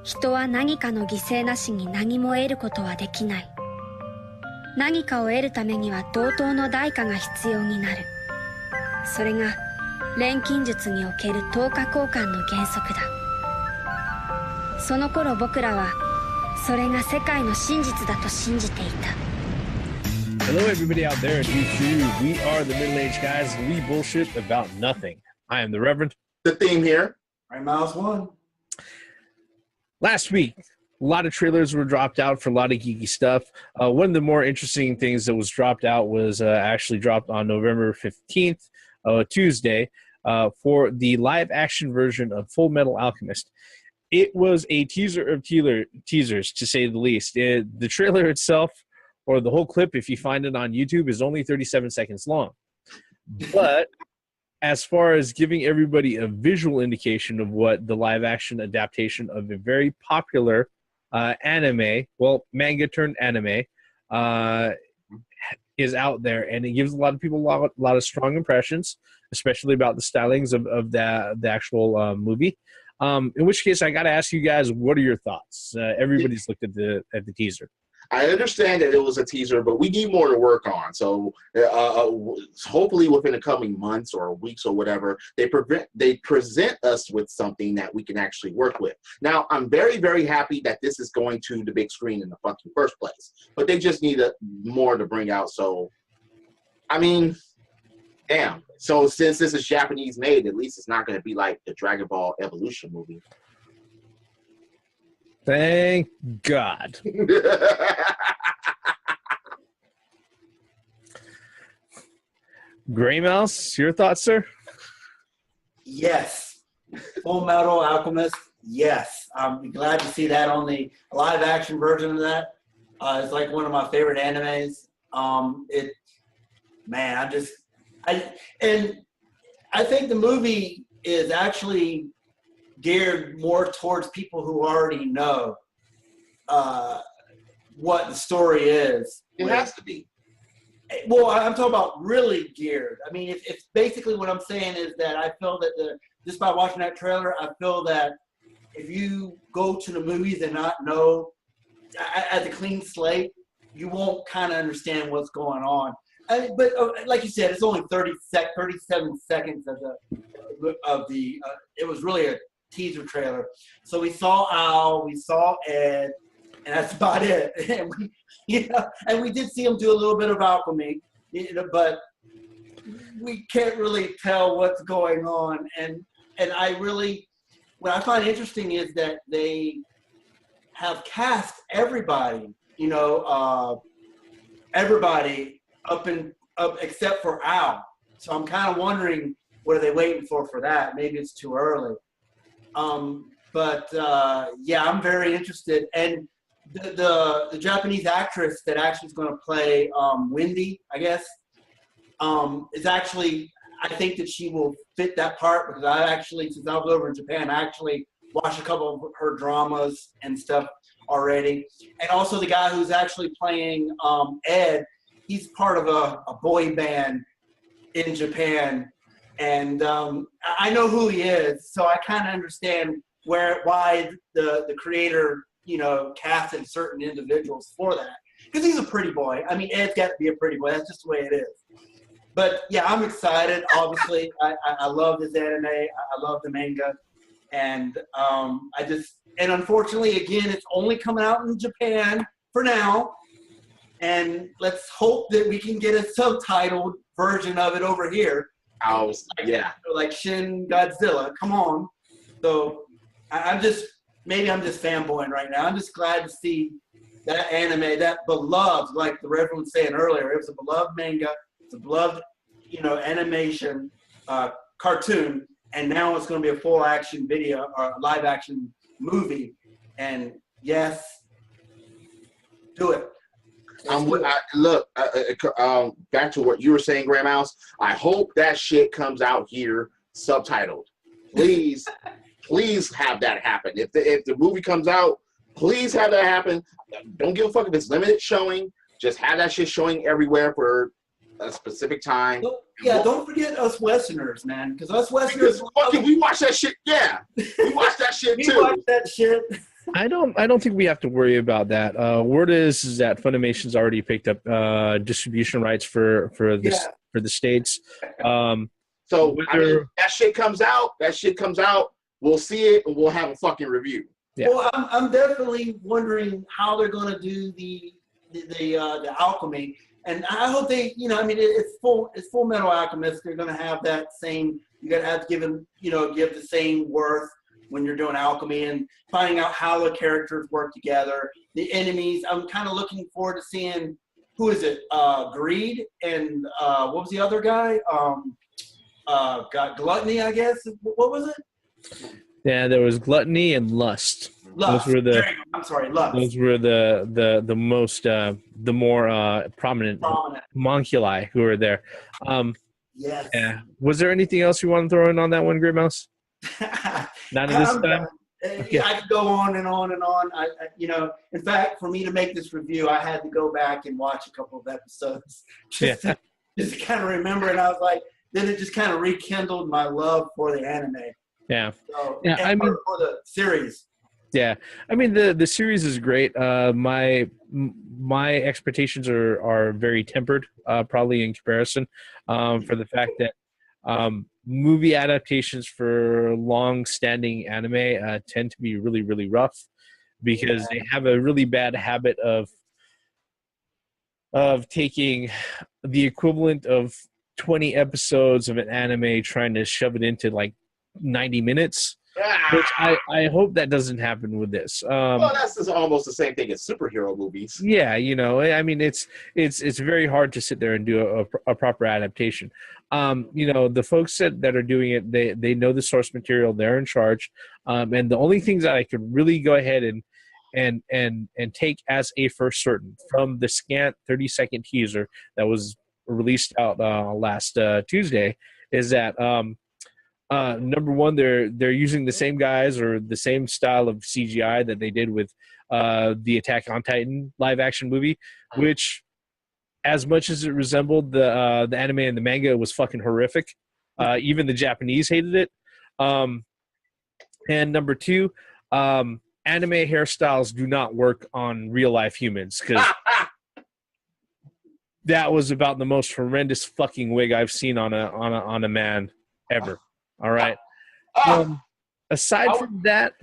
人は何かの犠牲なしに何も得ることはできない。何かを得るためには同等の代価が必要になる。それが錬金術における等価交換の原則だ。その頃僕らはそれが世界の真実だと信じていた。Hello, everybody out there on YouTube. We are the middle-aged guys, and we bullshit about nothing. I am the Reverend. The theme here. I'm Mouse One. Last week, a lot of trailers were dropped out for a lot of geeky stuff. One of the more interesting things that was dropped out was actually dropped on November 15th, Tuesday, for the live-action version of Fullmetal Alchemist. It was a teaser of teasers, to say the least. The trailer itself, or the whole clip, if you find it on YouTube, is only 37 seconds long. But as far as giving everybody a visual indication of what the live-action adaptation of a very popular anime, well, manga turned anime, is out there, and it gives a lot of people a lot of strong impressions, especially about the stylings of the actual movie. In which case, I got to ask you guys, what are your thoughts? Everybody's looked at the teaser. I understand that it was a teaser, but we need more to work on. So hopefully within the coming months or weeks or whatever, they present us with something that we can actually work with. Now, I'm very, very happy that this is going to the big screen in the fucking first place. But they just need more to bring out. So, I mean, damn. So since this is Japanese made, at least it's not going to be like the Dragon Ball Evolution movie. Thank God. Gray Mouse, your thoughts, sir? Yes. Fullmetal Alchemist, yes. I'm glad to see that on the live-action version of that. It's like one of my favorite animes. I think the movie is actually geared more towards people who already know what the story is. It has to be. Well, I'm talking about really geared. I mean, if basically what I'm saying is that I feel that just by watching that trailer, I feel that if you go to the movies and not know as a clean slate, you won't kind of understand what's going on. But like you said, it's only 37 seconds of the. It was really a teaser trailer. So we saw Al, we saw Ed, and that's about it. And we did see him do a little bit of alchemy, but we can't really tell what's going on. And what I find interesting is that they have cast everybody, everybody up except for Al. So I'm kind of wondering, what are they waiting for that? Maybe it's too early. Yeah, I'm very interested. And the Japanese actress that actually is going to play Wendy, I guess, is actually, I think that she will fit that part, because I actually, since I was over in Japan, I actually watched a couple of her dramas and stuff already. And also the guy who's actually playing Ed, he's part of a boy band in Japan. And I know who he is, so I kind of understand why the creator, casted certain individuals for that. Because he's a pretty boy. I mean, Ed's got to be a pretty boy. That's just the way it is. But yeah, I'm excited. Obviously, I love this anime. I love the manga, and and unfortunately, again, it's only coming out in Japan for now. And let's hope that we can get a subtitled version of it over here. Like Shin Godzilla. Come on. So maybe I'm just fanboying right now. I'm just glad to see that anime, that beloved, like the Reverend was saying earlier, it was a beloved manga, it's a beloved, animation, cartoon, and now it's going to be a full action video or live action movie. And yes, do it. Back to what you were saying, Graham House. I hope that shit comes out here subtitled. Please, please have that happen. If the movie comes out, please have that happen. Don't give a fuck if it's limited showing. Just have that shit showing everywhere for a specific time. Yeah, don't forget us Westerners, man. Because us Westerners, we watch that shit. Yeah, we watch that shit too. We watch that shit. I don't think we have to worry about that. Word is that Funimation's already picked up distribution rights for the states. So I mean, that shit comes out. We'll see it, and we'll have a fucking review. Yeah. Well, I'm definitely wondering how they're going to do the Alchemy, and I hope they, I mean, it's Fullmetal Alchemist. They're going to have that same. You got to have to give them, give the same worth when you're doing Alchemy and finding out how the characters work together. The enemies. I'm kind of looking forward to seeing who is it? Greed and what was the other guy? Got Gluttony, I guess. What was it? Yeah, there was Gluttony and Lust. Lust. Those were the. I'm sorry, Lust. Those were the most the more prominent homunculi who were there. Yes. Yeah. Was there anything else you want to throw in on that one, Great Mouse? Not at this time. Okay. I could go on and on and on. I in fact, for me to make this review, I had to go back and watch a couple of episodes just to kind of remember. And I was like, then it just kind of rekindled my love for the anime. Yeah. So, I mean, for the series. Yeah, I mean the series is great. My expectations are very tempered, probably in comparison, for the fact that movie adaptations for long-standing anime tend to be really, really rough because they have a really bad habit of taking the equivalent of 20 episodes of an anime trying to shove it into like 90 minutes. Which I hope that doesn't happen with this. Well, that's just almost the same thing as superhero movies. Yeah, I mean, it's very hard to sit there and do a proper adaptation. The folks that are doing it, they know the source material, they're in charge, and the only things that I could really go ahead and take as a first certain from the scant 30-second teaser that was released out last Tuesday is that. Number one, they're using the same guys or the same style of CGI that they did with the Attack on Titan live action movie, which, as much as it resembled the anime and the manga, it was fucking horrific. Even the Japanese hated it. And number two, anime hairstyles do not work on real life humans because that was about the most horrendous fucking wig I've seen on a man ever. All right. Aside from that,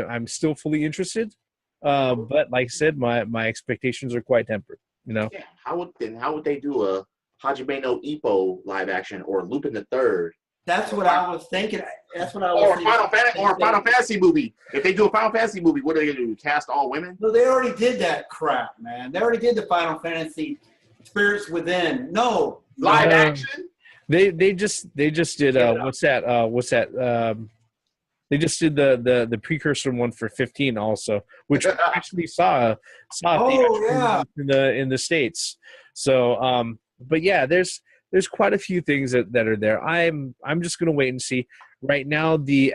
I'm still fully interested. But like I said, my expectations are quite tempered. Yeah. How would they do a Hajime no Ippo live action or Lupin the Third? That's what I was thinking. That's what I was thinking. Or a Final Fantasy movie. If they do a Final Fantasy movie, what are they going to do? Cast all women? No, they already did that crap, man. They already did the Final Fantasy Spirits Within. No. Live action? They just did what's that? They just did the precursor one for 15 also, which we actually saw in the States. So but yeah, there's quite a few things that are there. I'm just gonna wait and see. Right now, the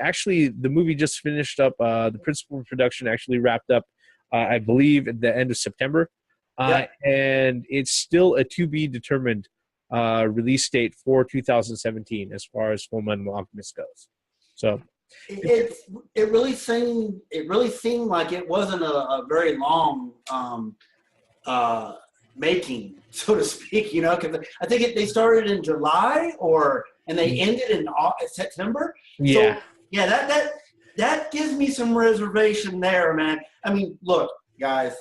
movie just finished up. The principal production actually wrapped up, I believe, at the end of September, and it's still a to be determined release date for 2017 as far as Fullmetal Alchemist goes. So it really seemed like it wasn't a very long making, so to speak, because I think they started in July and they ended in September. Yeah. So, yeah, that gives me some reservation there, man. I mean, look, guys,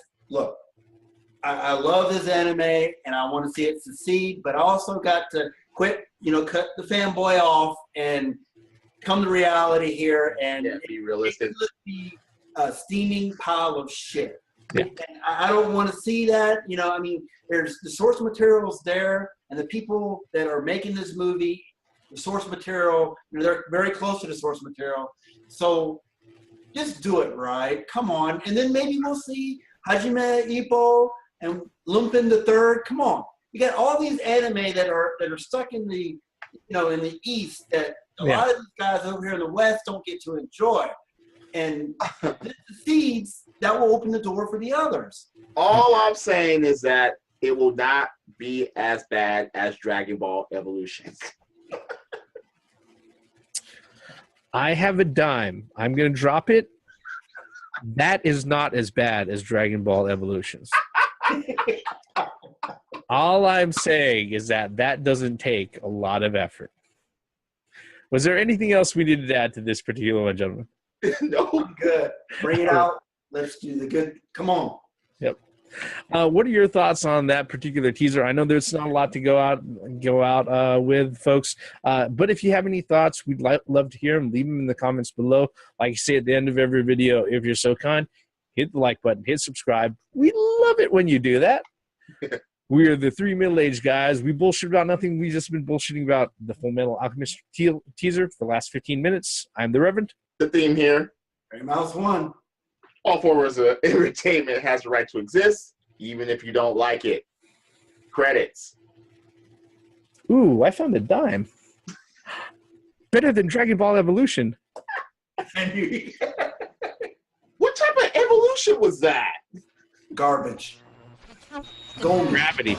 I love this anime and I want to see it succeed, but I also got to cut the fanboy off and come to reality here and be realistic. Be a steaming pile of shit. Yeah. And I don't want to see that. I mean, there's the source materials there, and the people that are making this movie, the source material, they're very close to the source material. So just do it right. Come on, and then maybe we'll see Hajime Ippo and Lupin the Third. Come on, you got all these anime that are stuck in the in the East that a lot of these guys over here in the West don't get to enjoy, and this is the seeds that will open the door for the others. All I'm saying is that it will not be as bad as Dragon Ball Evolution. I have a dime. I'm going to drop it. That is not as bad as Dragon Ball Evolutions. All I'm saying is that doesn't take a lot of effort. Was there anything else we needed to add to this particular one, gentlemen? No, I'm good. Bring it out. Let's do the good. Come on. Yep. What are your thoughts on that particular teaser? I know there's not a lot to go out with, folks. But if you have any thoughts, we'd love to hear them. Leave them in the comments below. Like I say at the end of every video, if you're so kind, hit the like button, hit subscribe. We love it when you do that. We are the three middle-aged guys. We bullshit about nothing. We've just been bullshitting about the Fullmetal Alchemist teaser for the last 15 minutes. I'm the Reverend. The theme here. Mouse 1. All forms of entertainment has the right to exist, even if you don't like it. Credits. Ooh, I found a dime. Better than Dragon Ball Evolution. What type of evolution was that? Garbage. Go Gravity.